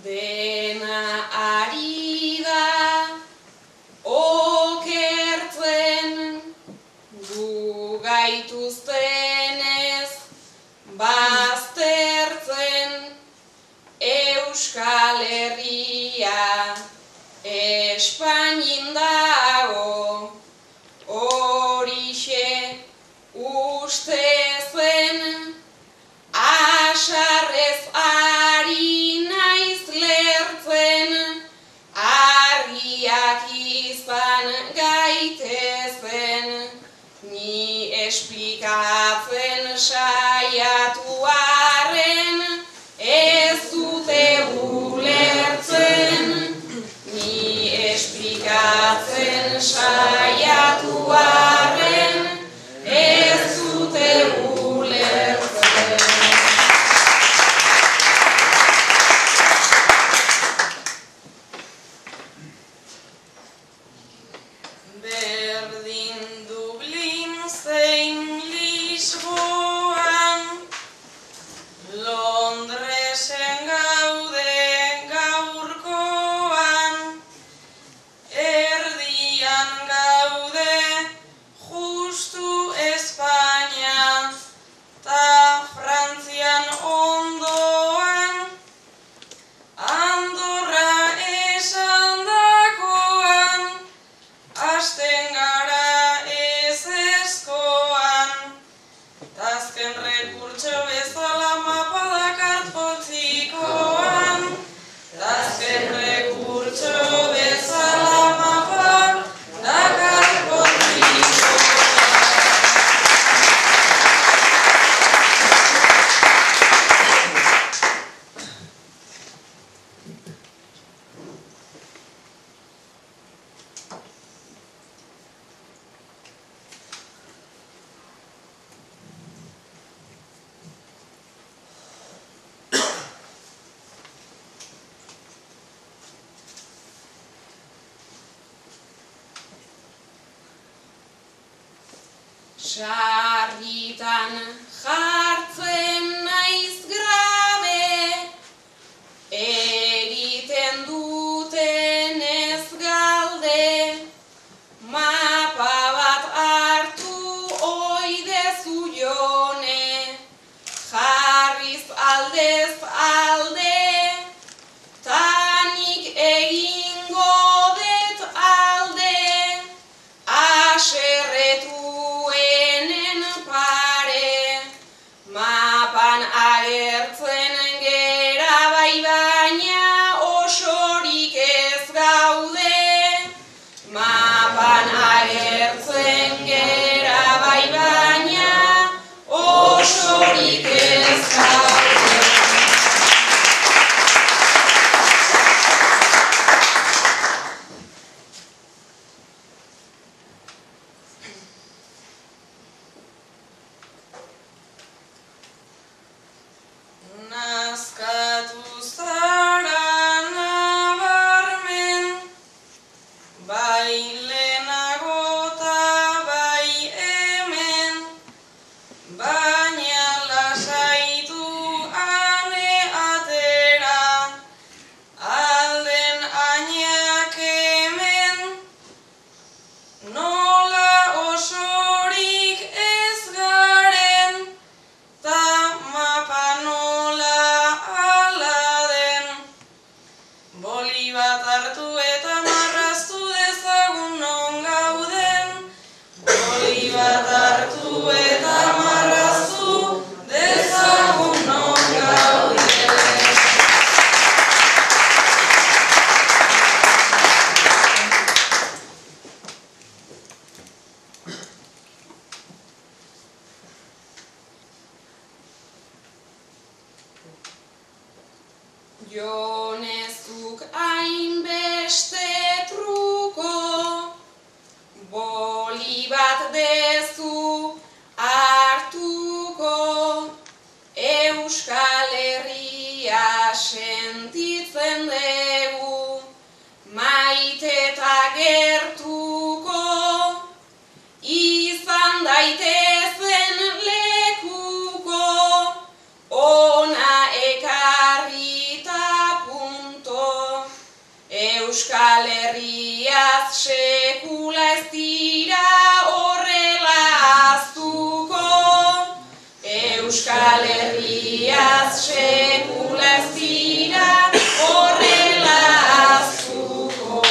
Dena ari da okertzen gu gaituztenez baztertzen Euskal Herria Espainin dago horixe uste zen asarrez ari naiz lertzen argiak izan gaitezen ni esplikatzen saiatu arren ez dute ulertzen ni esplikatzen saiatu arren ez dute ulertzen. Berdin Dublin zein Lisboan, Londresen gaude gaurkoan, erdian gaude justu Espainia, ta Frantzian ondoan, Andorra esandakoan, hasten gara ezezkoan, tazken rekurtso bezala mapa dakart poltsikoan, tazken rekurtso bezala mapa dakart poltsikoan. Sarritan jartzen naiz grabe, egiten duten ez galde, mapa bat hartu oidezu jone, jarriz aldez alde, tanik egingo det alde, aserretu mapan agertzen gera bai baina osorik ez gaude, mapan agertzen gera bai baina osorik ez gaude. Nazkatu zara nabarmen, bai lehenagota bai hemen, baina lasaitu ane atera, alden ainak hemen, nola osorik ez garen, ta mapa nola ala den, boli bat hartu eta marraztu dezagun non gauden, boli bat hartu eta marraztu dezagun non gauden. Jonezuk hainbeste truko, boli bat dezu hartuko, Euskal Herria sentitzen dugu, maite eta gertuko, izan daitezen lekuko, ona ekarri eta puntuko. Euskal Herriaz sekula ez dira horrela ahaztuko. Euskal Herriaz sekula ez dira horrela ahaztuko.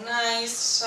Naiz